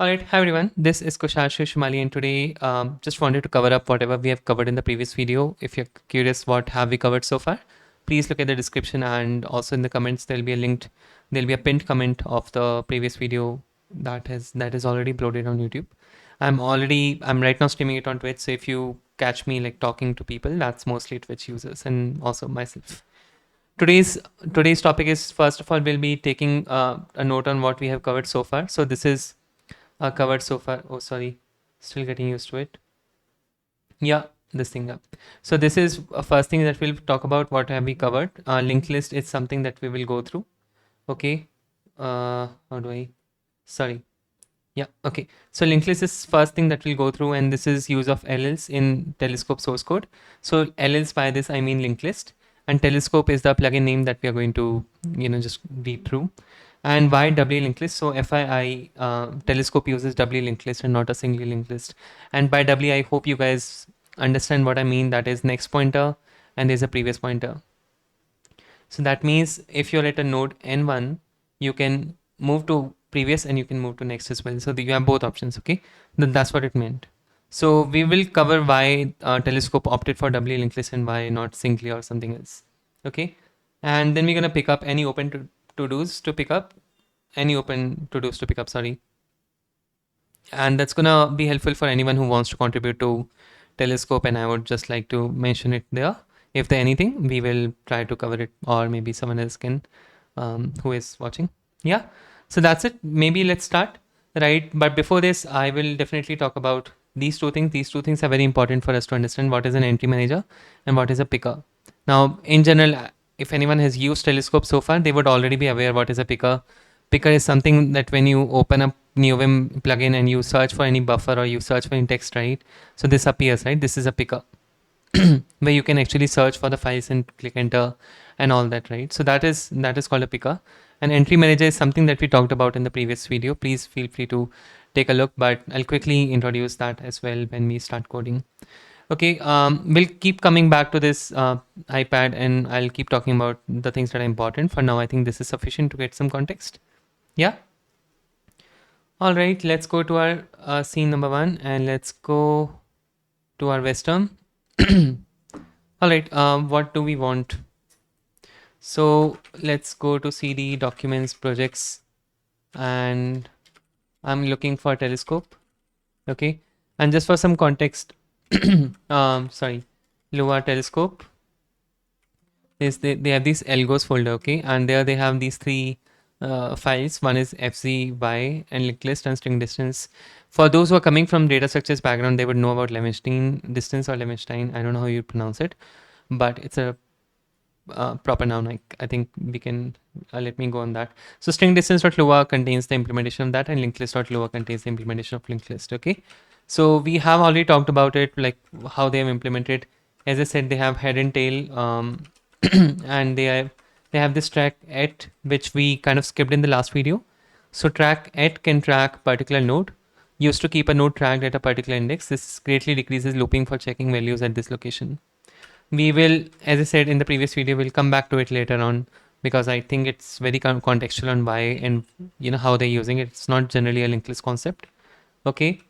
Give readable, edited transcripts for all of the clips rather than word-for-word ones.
Alright, hi everyone. This is Kushal Shumali, and today just wanted to cover up whatever we have covered in the previous video. If you're curious what have we covered so far, please look at the description, and also in the comments there'll be a pinned comment of the previous video that is already uploaded on YouTube. I'm right now streaming it on Twitch, so if you catch me like talking to people, that's mostly Twitch users and also myself. Today's today's topic is, first of all, we'll be taking a note on what we have covered so far. So this is covered so far. Oh, sorry, still getting used to it. Yeah, this thing up. So this is first thing that we'll talk about. What have we covered? Linked list is something that we will go through. Okay. How do I? Sorry. Yeah. Okay. So linked list is first thing that we'll go through, and this is use of LLs in Telescope source code. So LLs, by this I mean linked list, and Telescope is the plugin name that we are going to just read through. And why doubly linked list? So FYI, Telescope uses doubly linked list and not a singly linked list. And by doubly, I hope you guys understand what I mean. That is next pointer and there's a previous pointer. So that means if you're at a node n1, you can move to previous and you can move to next as well. So you have both options, okay? Then that's what it meant. So we will cover why Telescope opted for doubly linked list and why not singly or something else, okay? And then we're gonna pick up any open to-dos to pick up, sorry. And that's gonna be helpful for anyone who wants to contribute to Telescope, and I would just like to mention it there. If there anything, we will try to cover it, or maybe someone else can, who is watching. Yeah, so that's it. Maybe let's start, right? But before this, I will definitely talk about these two things. These two things are very important for us to understand what is an entry manager and what is a picker. Now, in general, if anyone has used Telescope so far, they would already be aware what is a picker. Picker is something that when you open up NeoVim plugin and you search for any buffer or you search for any text, right? So this appears, right? This is a picker where you can actually search for the files and click enter and all that, right? So that is called a picker. An entry manager is something that we talked about in the previous video. Please feel free to take a look, but I'll quickly introduce that as well when we start coding. Okay, we'll keep coming back to this iPad, and I'll keep talking about the things that are important. For now, I think this is sufficient to get some context. Yeah. All right, let's go to our scene number 1, and let's go to our Western. All right, what do we want? So let's go to CD, documents, projects, and I'm looking for Telescope. Okay, and just for some context, sorry, Lua Telescope is they have this algos folder, okay, and there they have these three files. One is FZY and linked list and string distance. For those who are coming from data structures background, they would know about Levenstein distance or Levenstein. I don't know how you pronounce it, but it's a proper noun. I think we can let me go on that. So string distance.lua contains the implementation of that, and linked list.lua contains the implementation of linked list. Okay, so we have already talked about it, like how they have implemented. As I said, they have head and tail, and they have this track at, which we kind of skipped in the last video. So track at can track particular node. Used to keep a node tracked at a particular index. This greatly decreases looping for checking values at this location. We will, as I said in the previous video, we'll come back to it later on, because I think it's very contextual on why and how they're using it. It's not generally a linked list concept. Okay.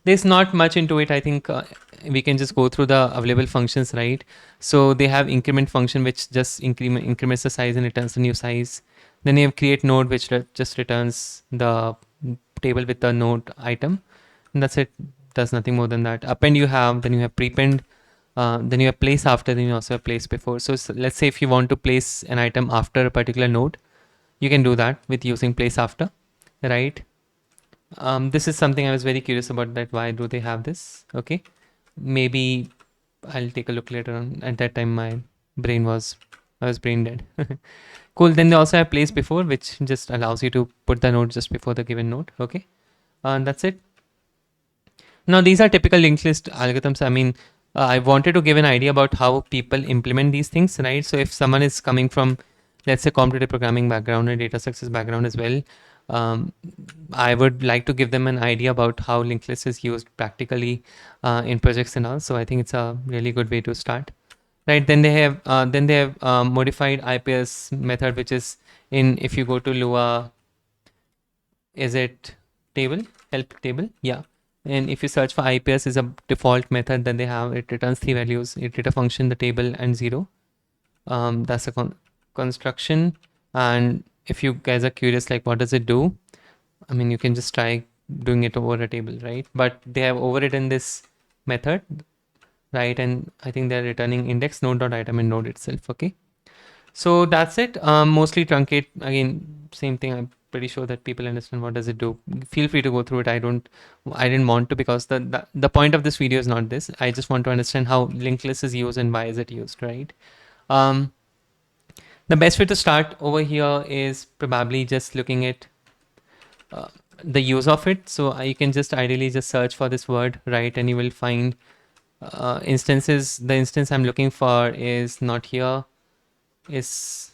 There's not much into it. I think we can just go through the available functions, right? So they have increment function, which just increments the size and returns a new size. Then you have create node, which just returns the table with the node item, and that's it. Does nothing more than that. Append you have, then you have prepend, then you have place after, then you also have place before. So let's say if you want to place an item after a particular node, you can do that with using place after, right? This is something I was very curious about, that why do they have this? Okay, maybe I'll take a look later on. At that time I was brain dead. Cool. Then they also have place before, which just allows you to put the node just before the given node. Okay, that's it. Now these are typical linked list algorithms. I mean, I wanted to give an idea about how people implement these things, right? So if someone is coming from, let's say, computative programming background or data structures background as well, I would like to give them an idea about how linked list is used practically in projects and all. So I think it's a really good way to start, right? Then they have modified IPS method, which is in, if you go to Lua is it table, help table? Yeah. And if you search for IPS is a default method that they have, it returns 3 values. It returns a function, the table, and 0. That's a construction. And if you guys are curious, like what does it do? I mean, you can just try doing it over a table, right? But they have overridden this method, right? And I think they're returning index node.item in node itself. Okay. So that's it. Mostly truncate. Again, same thing. I'm pretty sure that people understand what does it do. Feel free to go through it. I didn't want to, because the point of this video is not this. I just want to understand how linked list is used and why is it used, right? Um, the best way to start over here is probably just looking at uh, the use of it. So you can just ideally just search for this word, right? And you will find instances. The instance I'm looking for is not here, is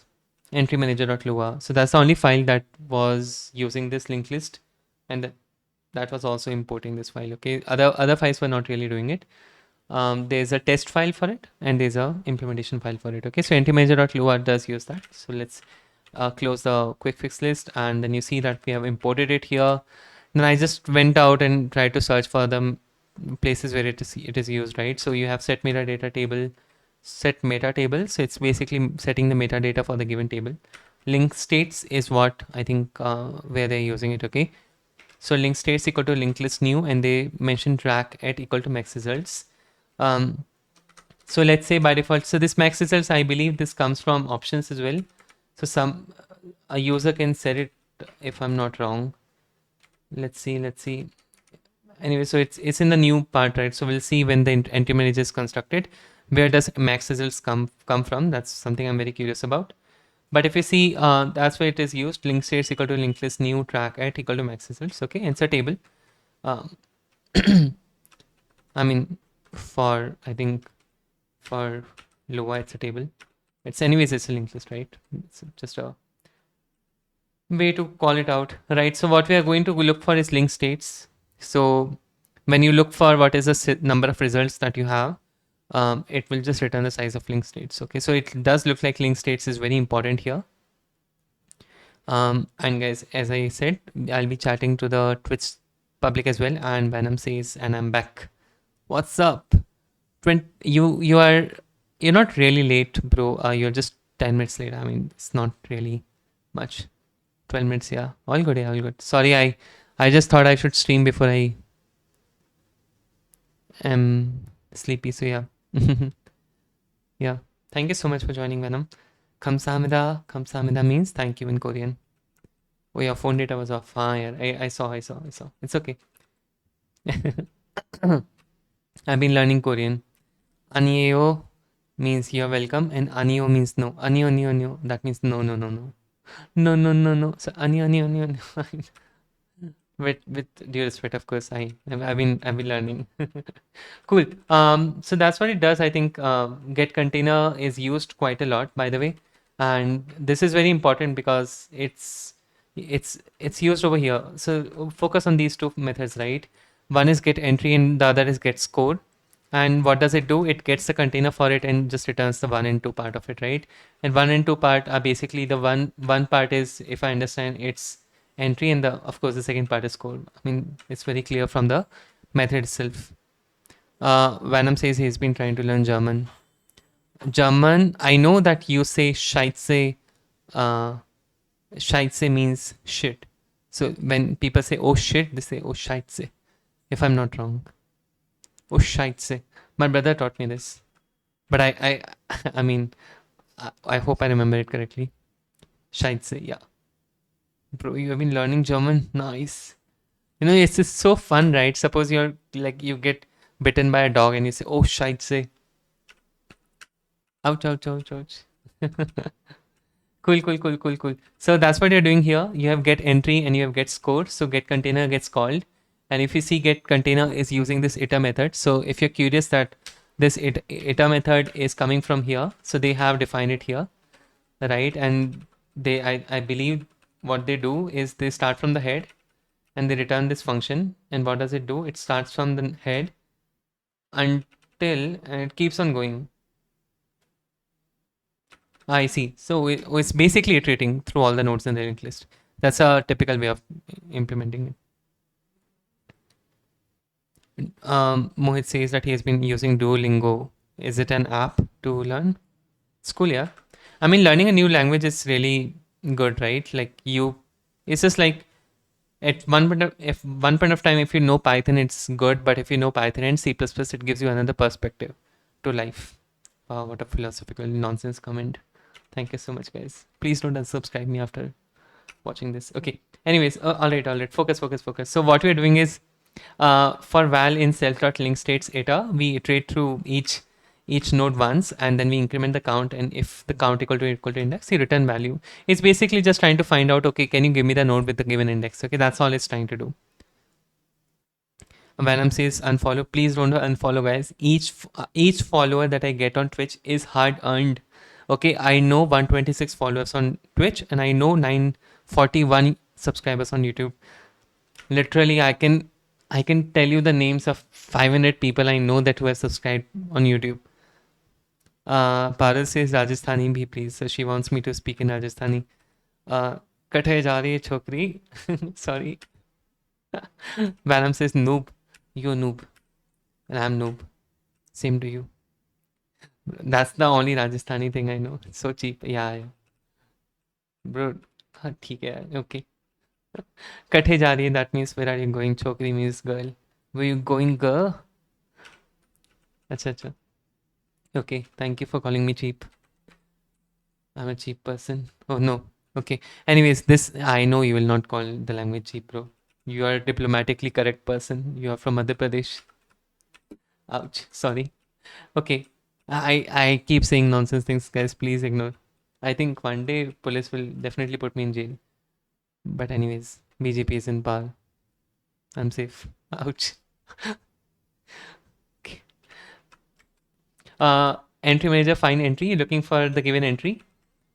entry manager.lua. So that's the only file that was using this linked list. And that was also importing this file. Okay. Other files were not really doing it. There's a test file for it and there's a implementation file for it. Okay. So entry manager.lua does use that. So let's close the quick fix list, and then you see that we have imported it here. Then I just went out and tried to search for the places where it is used, right? So you have set metadata table, set meta table. So it's basically setting the metadata for the given table. Link states is what I think where they're using it. Okay. So link states equal to linked list new, and they mention track at equal to max results. So let's say by default, so this max results, I believe this comes from options as well. So a user can set it if I'm not wrong. Let's see. Anyway, so it's in the new part, right? So we'll see when the entry manager is constructed, where does max results come from? That's something I'm very curious about. But if you see, that's where it is used. Link states equal to linked list new track at equal to max results. Okay, insert table. Um, I mean, I think for Lua it's a table. It's a linked list, right? It's just a way to call it out, right? So what we are going to look for is link states. So when you look for what is the number of results that you have, it will just return the size of link states. Okay, so it does look like link states is very important here. And guys, as I said, I'll be chatting to the Twitch public as well. And Venom says, and I'm back. What's up? You're not really late, bro. You're just 10 minutes late. I mean, it's not really much. 12 minutes, yeah. All good, yeah, all good. Sorry, I just thought I should stream before I am sleepy, so yeah. Yeah. Thank you so much for joining, Venom. Kamsahamnida. Kamsahamnida means thank you in Korean. Oh, yeah, phone data was off. Ah, yeah, I saw. It's okay. I've been learning Korean. Annyeong means you're welcome, and annyeong means no. Annyeong, that means no, no, no, no. No, no, no, no. So annyeong. With due respect, of course, I've been learning. Cool. So that's what it does. I think get container is used quite a lot, by the way, and this is very important because it's used over here. So focus on these two methods, right? One is get entry and the other is get score. And what does it do? It gets the container for it and just returns the 1 and 2 part of it, right? And 1 and 2 part are basically the one part is, if I understand, it's entry, and of course the second part is score. I mean, it's very clear from the method itself. Venom says he's been trying to learn German. I know that you say Scheiße. Scheiße means shit. So when people say oh shit, they say oh Scheiße, if I'm not wrong. Oh Scheiße. My brother taught me this. But I mean, I hope I remember it correctly. Scheiße, yeah. Bro, you have been learning German? Nice. It's just so fun, right? Suppose you get bitten by a dog and you say, oh, Scheiße. Ouch, ouch, ouch, ouch. Cool. So that's what you're doing here. You have get entry and you have get score. So get container gets called. And if you see get container is using this iter method. So if you're curious that this iter method is coming from here, so they have defined it here, right? And I believe what they do is they start from the head and they return this function. And what does it do? It starts from the head and it keeps on going. I see. So it's basically iterating through all the nodes in the linked list. That's a typical way of implementing it. Mohit says that he has been using Duolingo. Is it an app to learn? School, yeah. I mean, learning a new language is really good, right? Like it's just like at one point of time, if you know Python, it's good. But if you know Python and C++, it gives you another perspective to life. What a philosophical nonsense comment. Thank you so much, guys. Please don't unsubscribe me after watching this. Okay. Anyways, all right, all right. Focus, focus, focus. So what we're doing is, for val in self.linkStates eta, we iterate through each node once, and then we increment the count. And if the count equal to index, we return value. It's basically just trying to find out, okay, can you give me the node with the given index? Okay, that's all it's trying to do. Venom says unfollow. Please don't unfollow, guys. Each follower that I get on Twitch is hard earned. Okay, I know 126 followers on Twitch, and I know 941 subscribers on YouTube. Literally, I can tell you the names of 500 people I know that who have subscribed on YouTube. Parul says Rajasthani bhi please. So she wants me to speak in Rajasthani. Kathe ja rahi hai chokri. Sorry. Venom says noob. You noob. And I'm noob. Same to you. That's the only Rajasthani thing I know. It's so cheap. Yeah, yeah. Bro. हाँ ठीक है. Okay. कटे जा रही है. That means where are you going? Chokri means girl. Were you going girl? अच्छा अच्छा. Okay. Thank you for calling me cheap. I'm a cheap person. Oh no. Okay. Anyways, this I know you will not call the language cheap, bro. You are a diplomatically correct person. You are from Madhya Pradesh. Ouch. Sorry. Okay. I keep saying nonsense things, guys. Please ignore. I think one day police will definitely put me in jail. But anyways, BJP is in power. I'm safe. Ouch. Okay. Entry manager, find entry. You're looking for the given entry,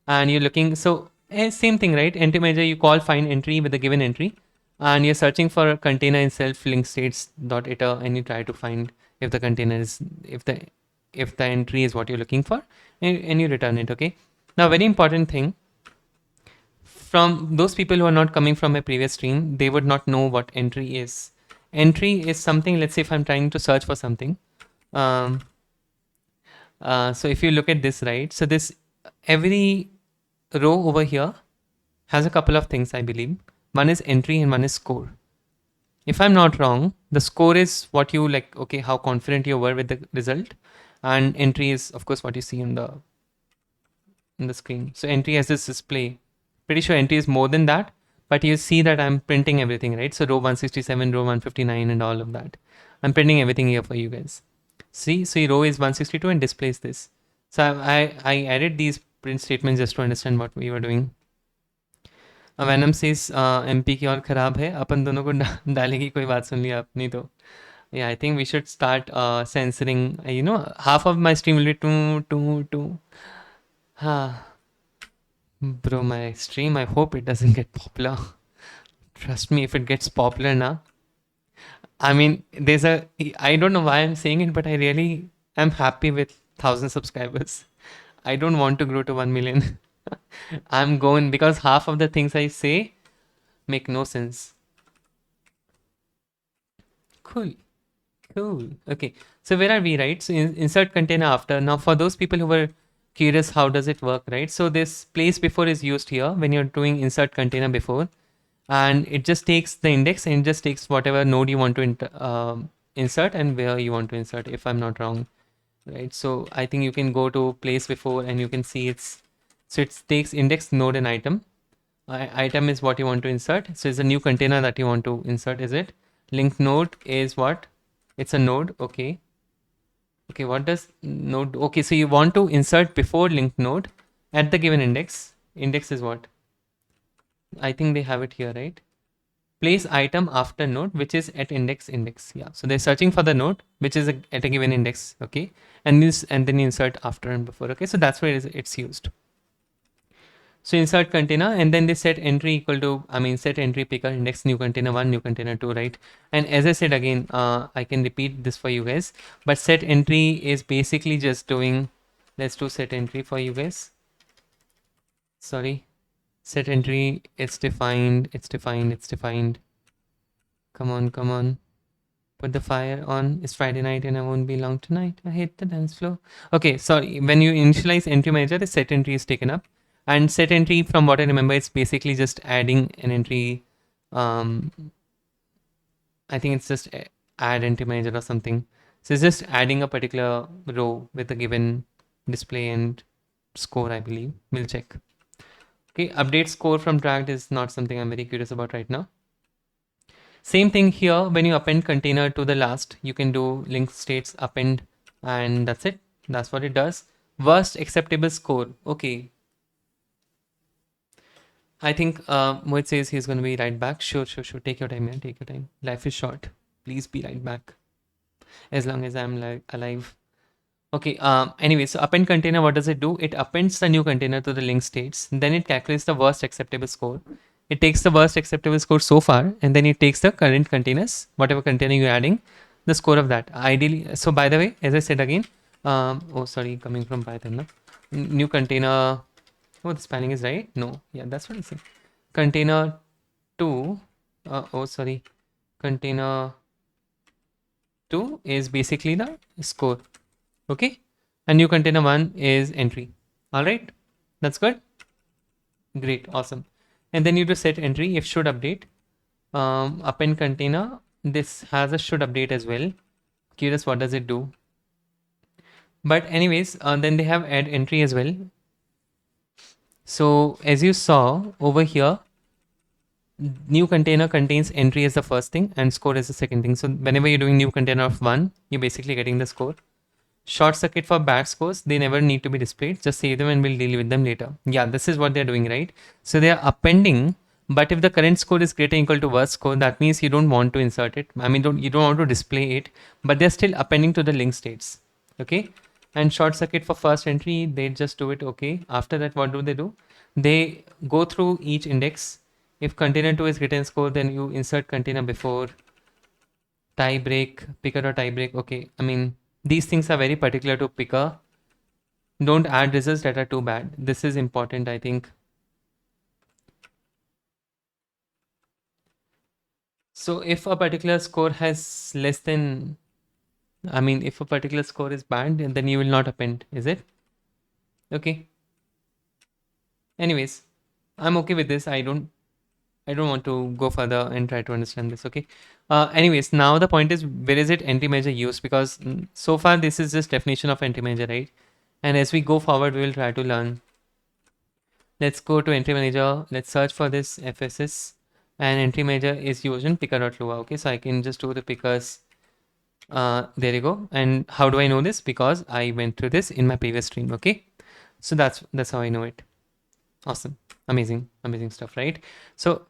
and you're looking. So same thing, right? Entry manager, you call find entry with the given entry, and you're searching for a container in self link states dot iter, and you try to find if the container is if the entry is what you're looking for, and you return it. Okay. Now, very important thing, from those people who are not coming from a previous stream, they would not know what entry is. Entry is something, let's say if I'm trying to search for something. Um, so if you look at this, right? So this, every row over here has a couple of things, I believe. One is entry and one is score. If I'm not wrong, the score is what you like, okay, how confident you were with the result. And entry is, of course, what you see in the screen. So entry has this display. Pretty sure entry is more than that, but you see that I'm printing everything, right? So row 167, row 159 and all of that. I'm printing everything here for you guys. See row is 162 and displays this. So I added these print statements just to understand what we were doing. Venom says MP की और खराब है, अपन दोनों को डालने की कोई बात सुन ली आपने तो. Yeah, I think we should start censoring. Half of my stream will be two. Bro, my stream, I hope it doesn't get popular. Trust me, if it gets popular now. I mean, I don't know why I'm saying it, but I really am happy with 1,000 subscribers. I don't want to grow to 1 million. I'm going because half of the things I say make no sense. Cool. Okay. So where are we, right? So insert container after. Now for those people who were curious, how does it work, right? So this place before is used here when you're doing insert container before, and it just takes the index and it just takes whatever node you want to insert and where you want to insert, if I'm not wrong, right? So I think you can go to place before and you can see so it takes index, node and item. Item is what you want to insert. So it's a new container that you want to insert, is it? Linked node is what? It's a node. Okay, what does node? Okay, so you want to insert before linked node at the given index. Index is what? I think they have it here, right? Place item after node, which is at index. Yeah, so they're searching for the node which is at a given index. Okay, and then insert after and before. Okay, so that's where it's used. So insert container, and then they set entry equal to, set entry picker index new container 1, new container 2, right? And as I said again, I can repeat this for you guys, but set entry is basically just doing, let's do set entry for you guys. Sorry, Set entry, it's defined, it's defined, it's defined. Come on, come on. Put the fire on. It's Friday night and I won't be long tonight. I hate the dance floor. Okay, sorry. When you initialize entry manager, the set entry is taken up. And set entry, from what I remember, it's basically just adding an entry. Um, I think it's just add entry manager or something. So it's just adding a particular row with a given display and score, I believe. We'll check. Okay, update score from dragged is not something I'm very curious about right now. Same thing here, when you append container to the last, you can do link states append and that's it. That's what it does. Worst acceptable score. Okay. I think Mohit says he's going to be right back. Sure, sure, sure. Take your time, man. Take your time. Life is short. Please be right back. As long as I'm alive. Okay, anyway, so append container, what does it do? It appends the new container to the link states. Then it calculates the worst acceptable score. It takes the worst acceptable score so far, and then it takes the current containers, whatever container you're adding, the score of that. Ideally, so by the way, as I said again, oh, sorry, coming from Python, no? New container, oh, the spelling is right? No, yeah, that's what I said. Container 2, oh, sorry, container 2 is basically the score. Okay, a new container 1 is entry. All right, that's good. Great, awesome. And then you do set entry if should update. Append container, this has a should update as well. Curious what does it do? But anyways, then they have add entry as well. So as you saw over here, new container contains entry as the first thing and score as the second thing. So whenever you're doing new container of 1, you're basically getting the score. Short circuit for bad scores, they never need to be displayed. Just save them and we'll deal with them later. Yeah, this is what they're doing, right? So they are appending, but if the current score is greater or equal to worst score, that means you don't want to insert it. I mean, you don't want to display it, but they're still appending to the link states. Okay. And short circuit for first entry, they just do it. Okay. After that, what do? They go through each index. If container 2 is greater in score, then you insert container before tie break, picker or tie break. Okay. I mean, these things are very particular to picker. Don't add results that are too bad. This is important, I think. So if a particular score has less than, I mean, if a particular score is bad, then you will not append, is it? Okay. Anyways, I'm okay with this. I don't want to go further and try to understand this. Okay. Anyways, now the point is, where is it entry measure used? Because so far this is just definition of entry measure, right? And as we go forward, we will try to learn. Let's go to entry manager. Let's search for this FSS, and entry manager is used in picker.lua. Okay, so I can just do the pickers. There you go. And how do I know this? Because I went through this in my previous stream. Okay, so that's how I know it. Awesome, amazing stuff, right? So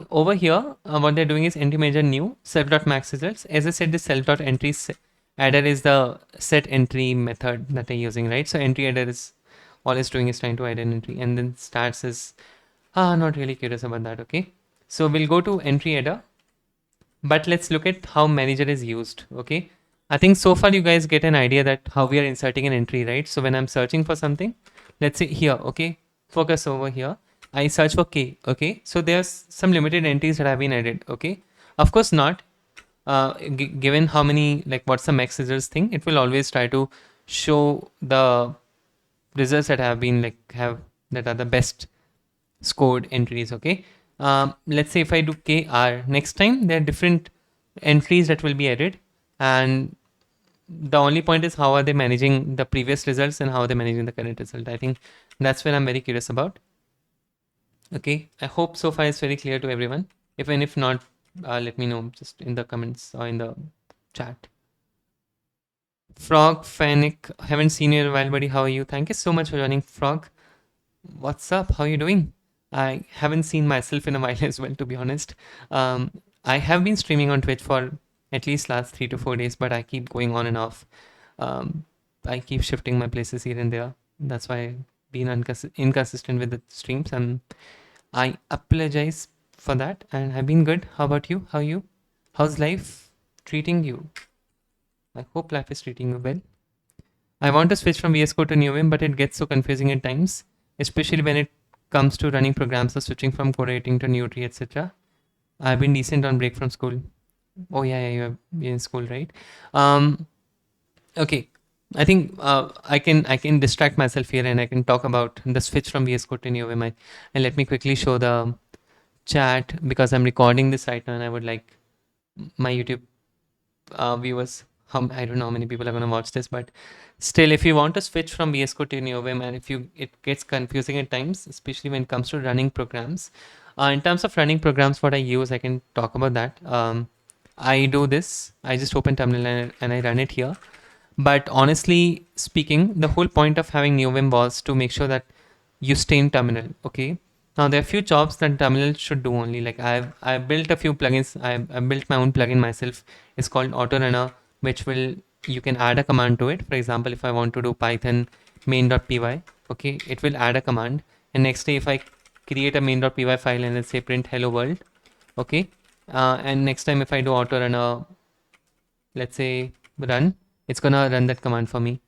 over here, what they're doing is entry manager new self.max results. As I said, the self.entry adder is the set entry method that they're using, right? So entry adder is all it's doing is trying to add an entry, and then stats is not really curious about that. Okay, so we'll go to entry adder, but let's look at how manager is used. Okay, I think so far you guys get an idea that how we are inserting an entry, right? So when I'm searching for something, let's say here, okay, focus over here, I search for K. Okay, so there's some limited entries that have been added. Okay, of course not, given how many, like what's the max results thing, it will always try to show the results that have been that are the best scored entries. Okay, let's say if I do KR next time, there are different entries that will be added, and the only point is how are they managing the previous results and how are they managing the current result. I think that's what I'm very curious about. Okay, I hope so far it's very clear to everyone. If not, let me know just in the comments or in the chat. Frog Fanic, haven't seen you in a while, buddy. How are you? Thank you so much for joining, Frog. What's up? How are you doing? I haven't seen myself in a while as well, to be honest. I have been streaming on Twitch for at least last 3 to 4 days, but I keep going on and off. I keep shifting my places here and there. That's why I've been inconsistent with the streams, and I apologize for that. And I've been good. How about you? How are you? How's life treating you? I hope life is treating you well. I want to switch from VSCode to NeoVim, but it gets so confusing at times, especially when it comes to running programs or switching from code editing to Node, etc. I've been decent on break from school. Oh yeah, you're in school, right? Um, okay. I think I can distract myself here and I can talk about the switch from VS Code to NeoVim. And let me quickly show the chat because I'm recording this right now and I would like my YouTube viewers. I don't know how many people are going to watch this, but still, if you want to switch from VS Code to NeoVim, and if you it gets confusing at times, especially when it comes to running programs. In terms of running programs, what I use, I can talk about that. I do this. I just open terminal and I run it here. But honestly speaking, the whole point of having NeoVim was to make sure that you stay in terminal. Okay. Now there are a few jobs that terminal should do only. Like I've built a few plugins. I've built my own plugin myself. It's called Auto Runner, which will you can add a command to it. For example, if I want to do Python main.py, okay, it will add a command. And next day, if I create a main.py file and let's say print hello world, okay, and next time if I do Auto Runner, let's say run, it's gonna run that command for me.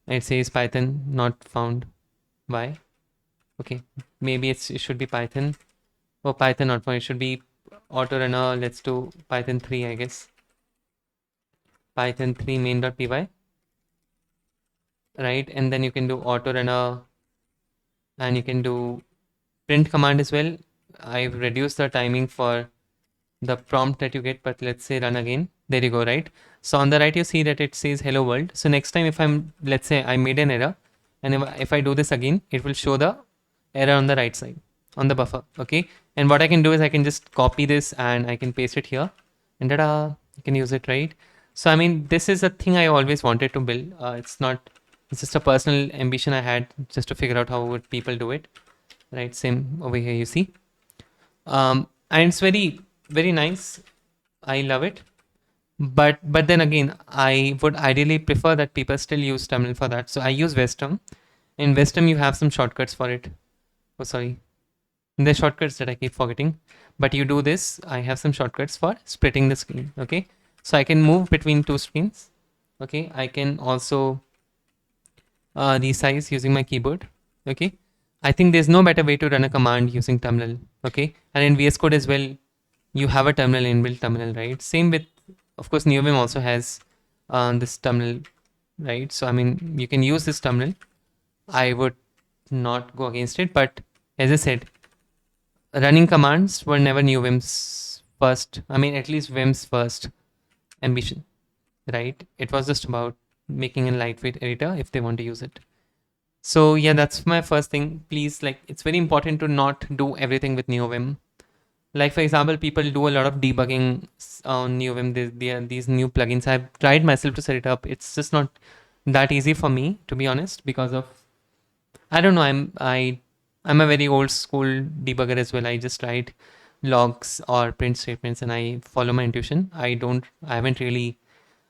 And it says Python not found. Why? Okay, maybe it should be Python. Oh, Python not found. It should be auto runner. Let's do Python 3, I guess. Python 3 main.py, right? And then you can do auto runner and you can do print command as well. I've reduced the timing for the prompt that you get, but let's say run again. There you go, right? So on the right, you see that it says hello world. So next time if let's say I made an error and if I do this again, it will show the error on the right side on the buffer. Okay. And what I can do is I can just copy this and I can paste it here and you can use it, right? So, I mean, this is a thing I always wanted to build. It's just a personal ambition I had just to figure out how would people do it, right? Same over here, you see. And it's very, very nice. I love it. But then again, I would ideally prefer that people still use terminal for that. So I use Vestum. In Vestum, you have some shortcuts for it. Oh, sorry. The shortcuts that I keep forgetting. But you do this. I have some shortcuts for splitting the screen. Okay. So I can move between two screens. Okay. I can also resize using my keyboard. Okay. I think there's no better way to run a command using terminal. Okay. And in VS Code as well, you have a terminal, inbuilt terminal, right? Same with, of course, NeoVim also has this terminal, right? So, I mean, you can use this terminal. I would not go against it, but as I said, running commands were never NeoVim's first, I mean, at least Vim's first ambition, right? It was just about making a lightweight editor if they want to use it. So yeah, that's my first thing. Please, like, it's very important to not do everything with NeoVim. Like for example, people do a lot of debugging on NeoVim. There are these new plugins. I've tried myself to set it up. It's just not that easy for me, to be honest, because of I don't know. I'm a very old school debugger as well. I just write logs or print statements and I follow my intuition.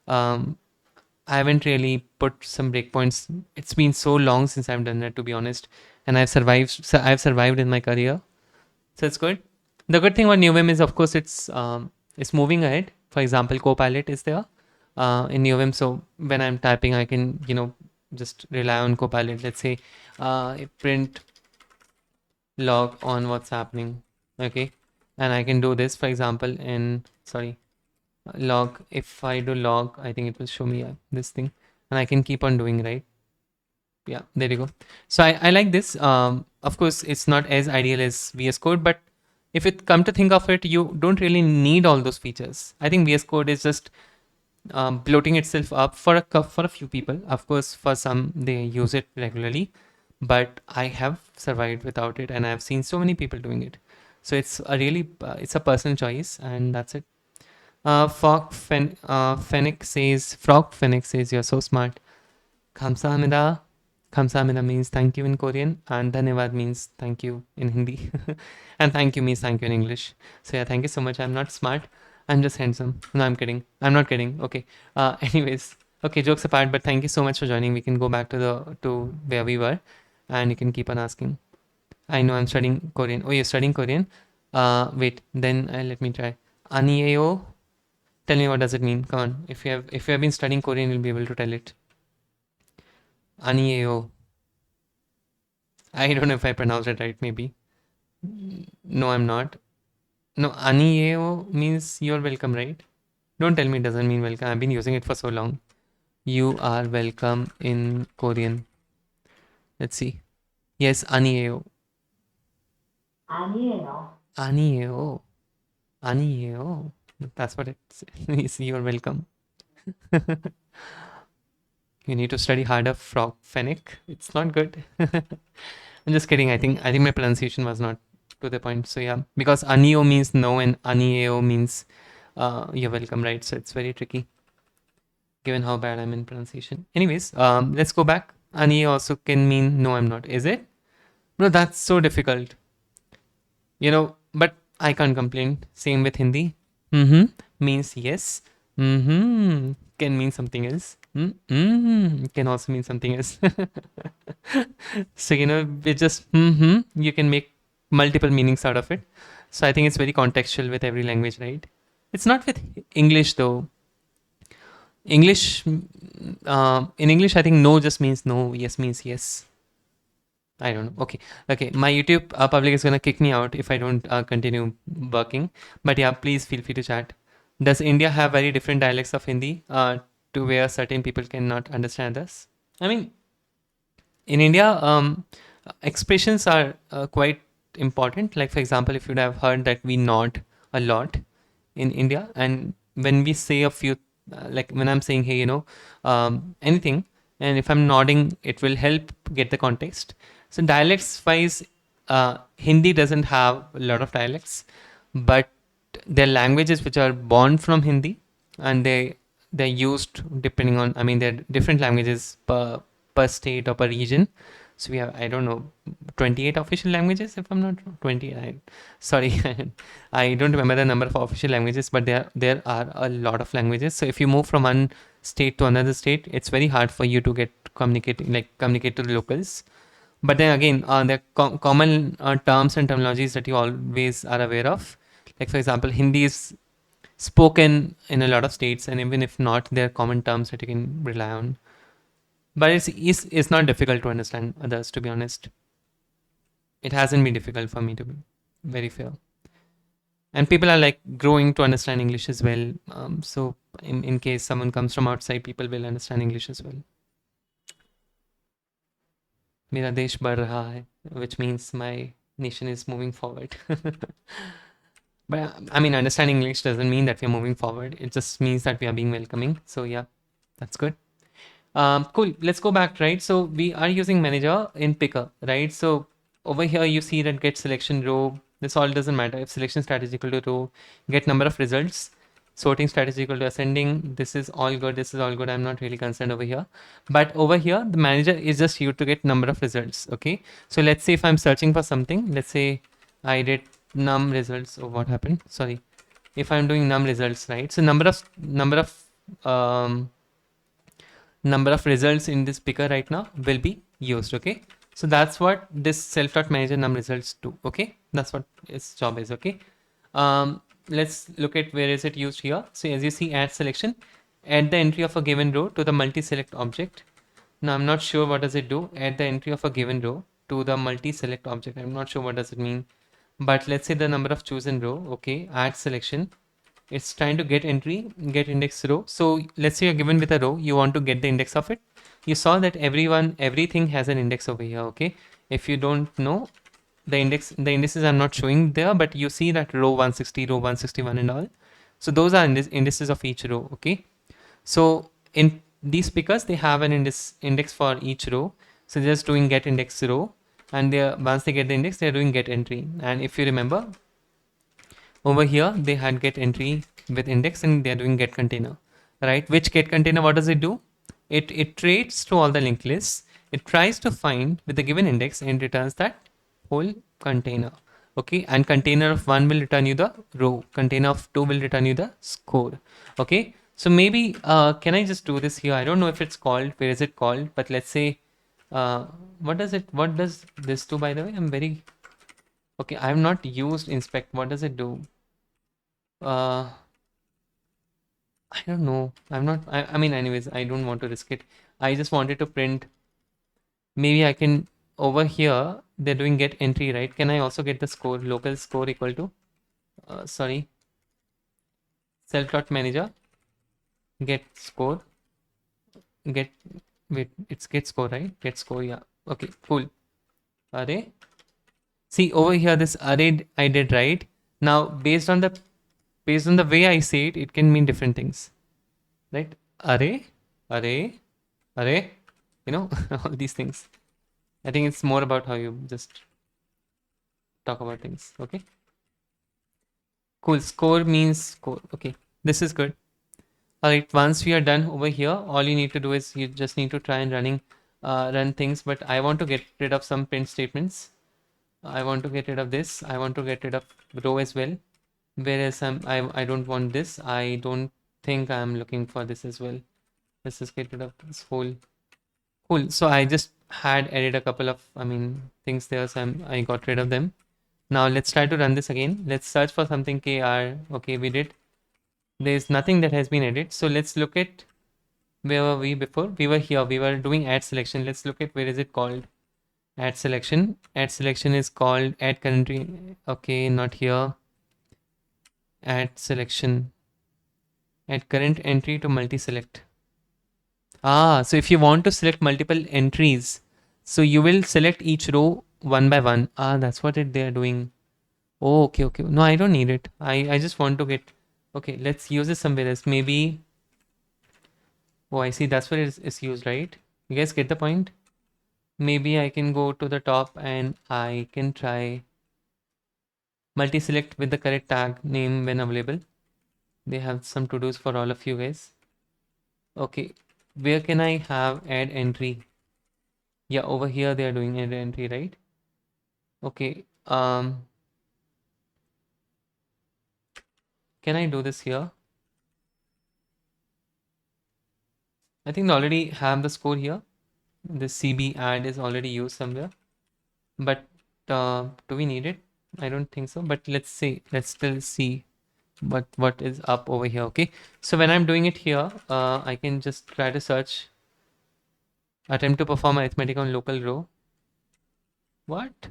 Um, I haven't really put some breakpoints. It's been so long since I've done that, to be honest. And I've survived. So I've survived in my career, so it's good. The good thing about NeoVim is, of course, it's moving ahead. For example, Copilot is there in NeoVim. So when I'm typing, I can just rely on Copilot. Let's say print log on what's happening. Okay, and I can do this, for example, in log. If I do log, I think it will show me this thing, and I can keep on doing, right. Yeah, there you go. So I like this. Of course, it's not as ideal as VS Code, but if it come to think of it, you don't really need all those features. I think VS Code is just bloating itself up for a few people. Of course, for some they use it regularly, but I have survived without it, and I've seen so many people doing it. So it's a personal choice, and that's it. Frog Fennec says you're so smart. 감사합니다. 감사합니다 means thank you in Korean, and dhanyavad means thank you in Hindi. And thank you means thank you in English. So yeah, thank you so much. I'm not smart. I'm just handsome. No, I'm kidding. I'm not kidding. Okay. Anyways, okay, jokes apart, but thank you so much for joining. We can go back to where we were, and you can keep on asking. I know I'm studying Korean. Oh, you're studying Korean? Wait. Then let me try. Anieo. Tell me what does it mean? Come on. If you have been studying Korean, you'll be able to tell it. Anieo. I don't know if I pronounced it right, maybe. No, I'm not. No, Anieo means you're welcome, right? Don't tell me it doesn't mean welcome. I've been using it for so long. You are welcome in Korean. Let's see. Yes, Anieo. 아니에요. Anieo. Anieo. That's what it means. You're welcome. You need to study harder, Frog Fennec. It's not good. I'm just kidding. I think my pronunciation was not to the point. So yeah, because Anio means no and Anieo means you're welcome, right? So it's very tricky given how bad I'm in pronunciation. Anyways, let's go back. Ani also can mean no, I'm not. Is it? No, that's so difficult. But I can't complain. Same with Hindi. Mm-hmm means yes. Mm-hmm can mean something else. Mm-hmm can also mean something else. So with just you can make multiple meanings out of it. So I think it's very contextual with every language, right? It's not with English though. English, in English, I think no just means no, yes means yes. I don't know. Okay. My YouTube public is gonna kick me out if I don't continue working. But yeah, please feel free to chat. Does India have very different dialects of Hindi to where certain people cannot understand us? I mean, in India, expressions are quite important. Like for example, if you'd have heard that we nod a lot in India, and when we say a few, like when I'm saying hey, anything, and if I'm nodding, it will help get the context. So dialects wise, Hindi doesn't have a lot of dialects, but they're languages which are born from Hindi, and they're used depending on. I mean, they're different languages per state or per region. So we have, I don't know, 28 official languages if I'm not wrong. 20. Sorry, I don't remember the number of official languages, but there are a lot of languages. So if you move from one state to another state, it's very hard for you to communicate to the locals. But then again, there are common terms and terminologies that you always are aware of. Like for example, Hindi is spoken in a lot of states, and even if not, there are common terms that you can rely on. But it's not difficult to understand others, to be honest. It hasn't been difficult for me, to be very fair. And people are like growing to understand English as well. So in case someone comes from outside, people will understand English as well. मेरा देश बढ़ रहा है, which means my nation is moving forward. But I mean, understanding English doesn't mean that we're moving forward. It just means that we are being welcoming. So yeah, that's good. Cool. Let's go back, right? So we are using manager in picker, right? So over here you see that get selection row. This all doesn't matter. If selection strategy equal to row, get number of results, sorting strategy equal to ascending. This is all good. This is all good. I'm not really concerned over here. But over here, the manager is just here to get number of results. Okay. So let's say if I'm searching for something, let's say I did num results. Oh, what happened? Sorry. If I'm doing num results, right? So number of results in this picker right now will be used. Okay, so that's what this self.manager num results do. Okay, that's what its job is. Okay, let's look at where is it used here. So as you see, add selection, add the entry of a given row to the multi-select object. Now I'm not sure what does it do. Add the entry of a given row to the multi-select object. I'm not sure what does it mean, but let's say the number of chosen row. Okay, add selection, it's trying to get entry, get index row. So let's say you're given with a row, you want to get the index of it. You saw that everything has an index over here. Okay, if you don't know the indices I'm not showing there, but you see that row 160, row 161 and all. So those are indices of each row. Okay, so in these pickers they have an index for each row. So they're just doing get index row, and they once they get the index, they're doing get entry. And if you remember, over here they had get entry with index, and they're doing get container, right? Which get container, what does it do? It iterates through all the linked lists. It tries to find with the given index and returns that whole container. Okay, and container of 1 will return you the row, container of 2 will return you the score. Okay, so maybe can I just do this here? I don't know if it's called, where is it called, but let's say what does this do, by the way? I'm very okay, I have not used inspect. What does it do? uh I don't know. I mean, anyways, I don't want to risk it. I just wanted to print. Maybe I can over here. they're doing get entry, right? Can I also get the score, local score equal to, sorry, self.manager get score, get, wait, it's get score, right? Get score, yeah. Okay, cool. Array. See over here, this array I did right. Now, based on the way I say it, it can mean different things, right? Array, array, array, all these things. I think it's more about how you just talk about things. Okay, cool. Score means score. Okay, this is good. All right, once we are done over here, all you need to do is you just need to try and run things. But I want to get rid of some print statements. I want to get rid of this. I want to get rid of row as well. Whereas I don't want this. I don't think I'm looking for this as well. Let's just get rid of this whole. Cool. So I just had added a couple of, things there. So I got rid of them. Now let's try to run this again. Let's search for something kr. Okay, we did. There's nothing that has been added. So let's look at, where were we before? We were here. We were doing add selection. Let's look at where is it called? Add selection. Add selection is called add current. Okay, not here. Add selection. Add current entry to multi-select. Ah, so if you want to select multiple entries, so you will select each row one by one. Ah, that's what they are doing. Oh, okay, okay. No, I don't need it. I just want to get. Okay, let's use it somewhere else. Maybe. Oh, I see. That's where it's used, right? You guys get the point? Maybe I can go to the top and I can try multi-select with the correct tag name when available. They have some to-dos for all of you guys. Okay, where can I have add entry? Yeah, over here they are doing add entry, right? Okay, can I do this here? I think they already have the score here. The CB add is already used somewhere, but do we need it? I don't think so, but let's see. Let's still see what is up over here. Okay, so when I'm doing it here, I can just try to search attempt to perform arithmetic on local row. What?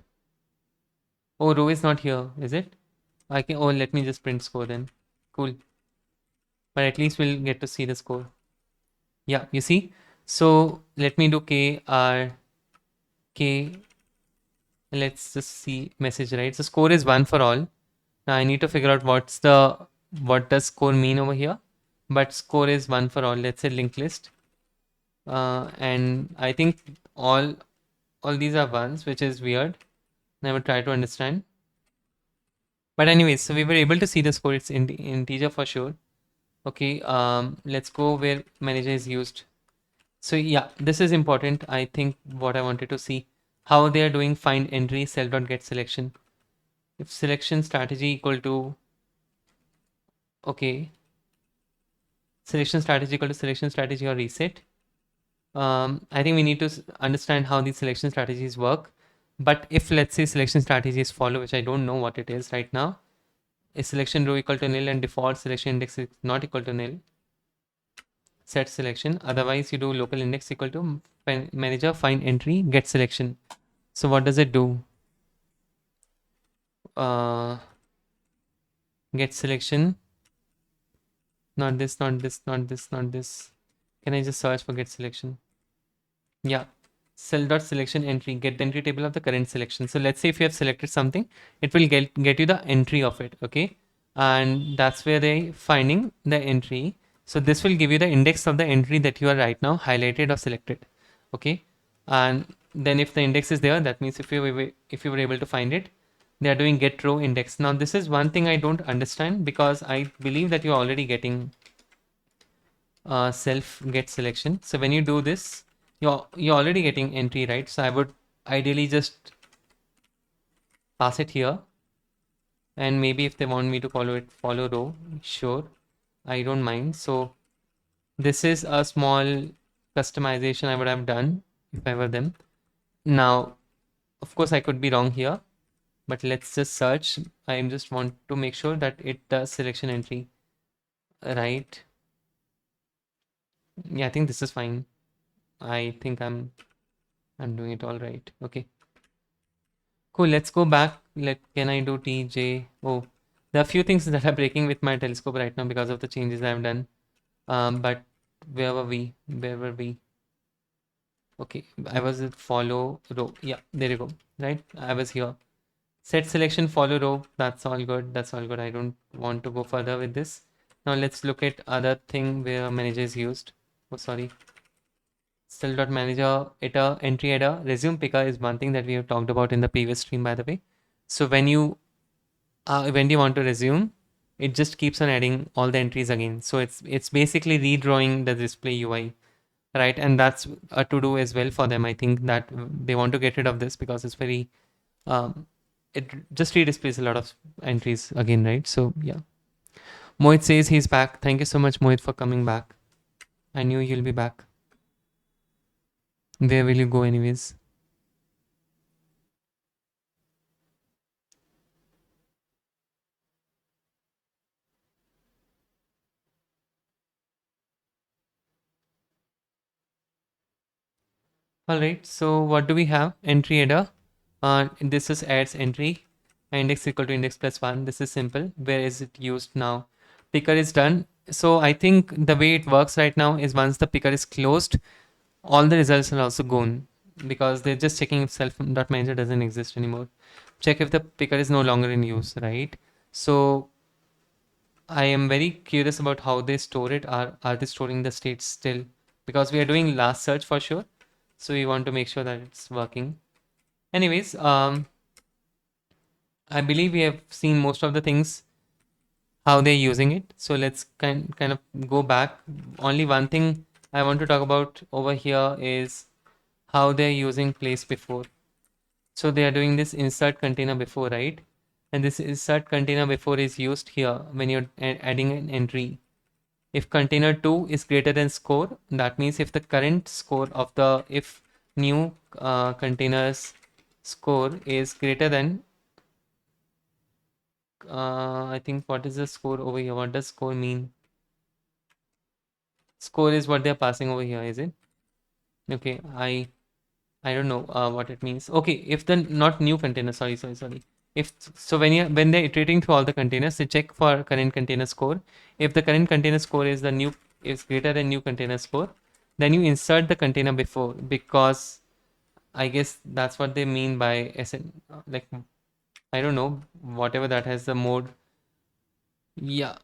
Oh, row is not here, is it? I can. Oh, let me just print score then. Cool. But at least we'll get to see the score. Yeah, you see. So let me do k r k. Let's just see message, right? So score is 1 for all. Now I need to figure out what does score mean over here. But score is 1 for all. Let's say linked list. And I think all these are ones, which is weird. Never try to understand. But anyways, so we were able to see the score. It's in the integer for sure. Okay, let's go where manager is used. So yeah, this is important. I think what I wanted to see, how they are doing find entry self.get selection. If selection strategy equal to, okay, selection strategy equal to selection strategy or reset. I think we need to understand how these selection strategies work. But if let's say selection strategies follow, which I don't know what it is right now, is selection row equal to nil and default selection index is not equal to nil, set selection. Otherwise, you do local index equal to manager find entry get selection. So what does it do? Uh, get selection. Not this, not this, not this, not this. Can I just search for get selection? Yeah. Cell dot selection entry, get the entry table of the current selection. So let's say if you have selected something, it will get you the entry of it. Okay. And that's where they finding the entry. So this will give you the index of the entry that you are right now highlighted or selected. Okay. And then if the index is there, that means if you were able to find it, they are doing get row index. Now this is one thing I don't understand because I believe that you're already getting self get selection. So when you do this, you're already getting entry, right? So I would ideally just pass it here, and maybe if they want me to follow row, sure, I don't mind. So this is a small customization I would have done if I were them. Now, of course, I could be wrong here, but let's just search. I just want to make sure that it does selection entry, right? Yeah, I think this is fine. I think I'm doing it all right. Okay. Cool. Let's go back. Can I do TJ? Oh, there are a few things that are breaking with my telescope right now because of the changes I've done. But where were we? Where were we? Okay, I was at follow row. Yeah, there you go. Right, I was here. Set selection follow row. That's all good. That's all good. I don't want to go further with this. Now let's look at other thing where manager is used. Oh, sorry. Cell.manager header, entry header, resume picker is one thing that we have talked about in the previous stream, by the way. So when you want to resume, it just keeps on adding all the entries again. So it's basically redrawing the display UI, right? And that's a to do as well for them. I think that they want to get rid of this because it's very um, it just redisplays a lot of entries again, right? So yeah. Mohit says he's back. Thank you so much, Mohit, for coming back. I knew you'll be back. Where will you go, anyways? All right. So what do we have? Entry header. This is adds entry. Index equal to index plus one. This is simple. Where is it used now? Picker is done. So I think the way it works right now is once the picker is closed, all the results are also gone because they're just checking if self.manager doesn't exist anymore. Check if the picker is no longer in use, right? So I am very curious about how they store it. Are they storing the states still? Because we are doing last search for sure. So we want to make sure that it's working. Anyways, I believe we have seen most of the things how they're using it. So let's kind of go back. Only one thing I want to talk about over here is how they're using place before. So they are doing this insert container before, right? And this insert container before is used here when you're adding an entry. If container 2 is greater than score, that means if the current score of the if new containers score is greater than I think what is the score over here? What does score mean? Score is what they're passing over here, is it? Okay, I don't know what it means. Okay, if the not new container, sorry. If so, when they're iterating through all the containers, they check for current container score. If the current container score is the new is greater than new container score, then you insert the container before because I guess that's what they mean by SN. Like I don't know, whatever that has the mode. Yeah,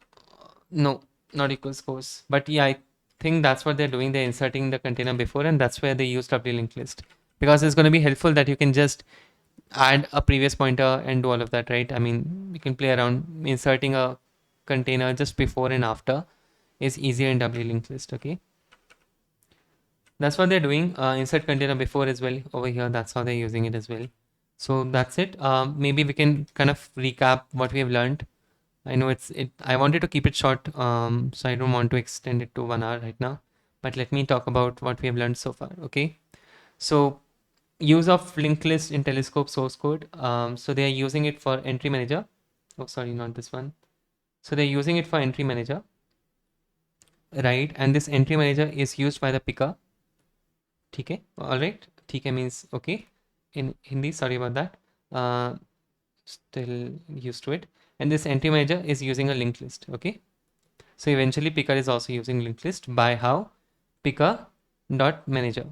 no, not equal scores. But yeah, I think that's what they're doing. They're inserting the container before, and that's where they use W linked list because it's going to be helpful that you can just add a previous pointer and do all of that, right? I mean, you can play around inserting a container just before and after is easier in W linked list. Okay, that's what they're doing. Insert container before as well over here. That's how they're using it as well. So that's it. Maybe we can kind of recap what we have learned. I know I wanted to keep it short, so I don't want to extend it to 1 hour right now. But let me talk about what we have learned so far. Okay. So use of linked list in Telescope source code. So they are using it for entry manager. Oh, sorry, not this one. So they're using it for entry manager, right? And this entry manager is used by the picker. Okay. All right. TK means okay in Hindi. Sorry about that. Uh, Still used to it. And this entry manager is using a linked list. Okay. So eventually picker is also using linked list by how? Picker dot manager.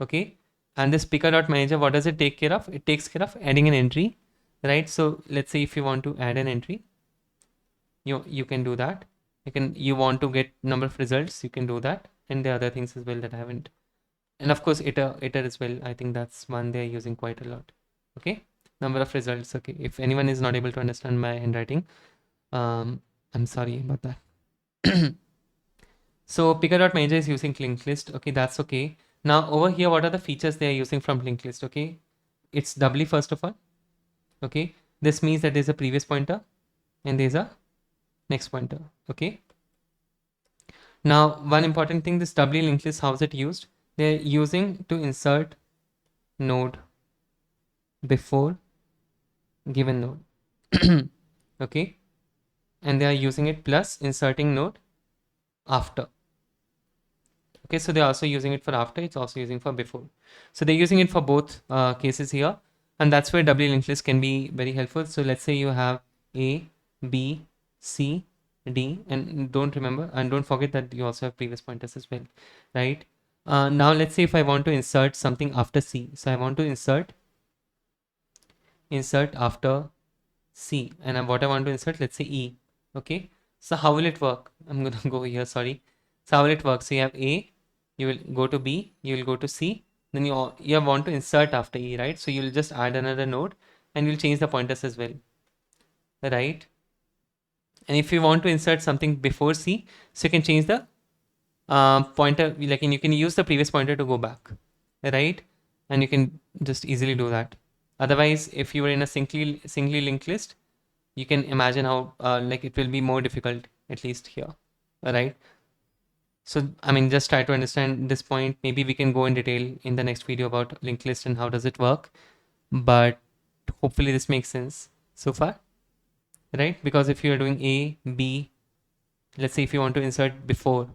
Okay. And this picker dot manager, what does it take care of? It takes care of adding an entry, right? So let's say if you want to add an entry, you can do that. You want to get number of results, you can do that. And the other things as well that I haven't. And of course iter as well. I think that's one they're using quite a lot. Okay. Number of results. Okay. If anyone is not able to understand my handwriting, I'm sorry about that. So picker.manager is using linked list. Okay, that's okay. Now over here, what are the features they are using from linked list? Okay, it's doubly first of all. Okay, this means that there's a previous pointer and there's a next pointer. Okay. Now one important thing, this doubly linked list, how is it used? They're using to insert node before given node. Okay, and they are using it plus inserting node after. Okay, so they're also using it for after, it's also using for before. So they're using it for both cases here. And that's where W linked list can be very helpful. So let's say you have A, B, C, D, and don't forget that you also have previous pointers as well, right? Now let's say if I want to insert something after C. So I want to insert after C, and what I want to insert, let's say E. Okay, so how will it work? I'm gonna go here, sorry. So how will it work? So you have A, you will go to B, you will go to C, then you want to insert after E, right? So you'll just add another node and you'll change the pointers as well, right? And if you want to insert something before C, so you can change the pointer, like, and you can use the previous pointer to go back, right? And you can just easily do that. Otherwise, if you were in a singly linked list, you can imagine how like it will be more difficult, at least here, right? So I mean, just try to understand this point. Maybe we can go in detail in the next video about linked list and how does it work, but hopefully this makes sense so far, right? Because if you are doing A, B, let's say if you want to insert before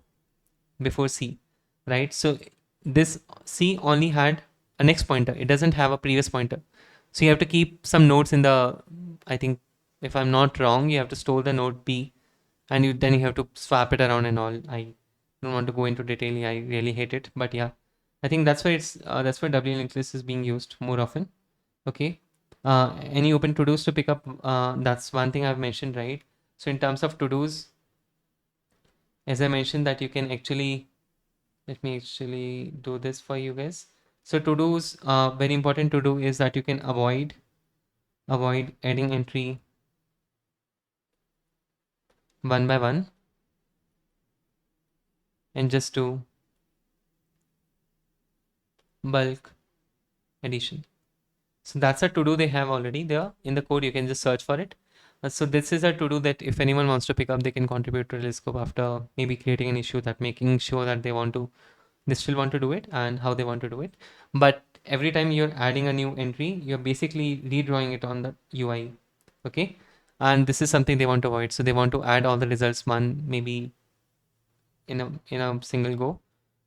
C, right? So this C only had a next pointer, it doesn't have a previous pointer. So you have to keep some nodes in the, I think, if I'm not wrong, you have to store the node B, and then you have to swap it around and all. I don't want to go into detail, I really hate it, but yeah, I think that's where W linked list is being used more often. Okay, any open to dos to pick up, that's one thing I've mentioned, right? So in terms of to dos, as I mentioned, that you can actually, let me actually do this for you guys. So to do's, very important to do is that you can avoid adding entry one by one and just do bulk addition. So that's a to do they have already there in the code. You can just search for it. So this is a to do that if anyone wants to pick up, they can contribute to Telescope after maybe creating an issue, that making sure that they still want to do it and how they want to do it. But every time you're adding a new entry, you're basically redrawing it on the UI. Okay. And this is something they want to avoid. So they want to add all the results one, maybe in a single go.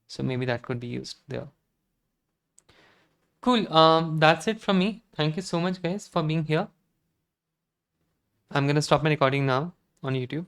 So maybe that could be used there. Cool. That's it from me. Thank you so much, guys, for being here. I'm gonna stop my recording now on YouTube.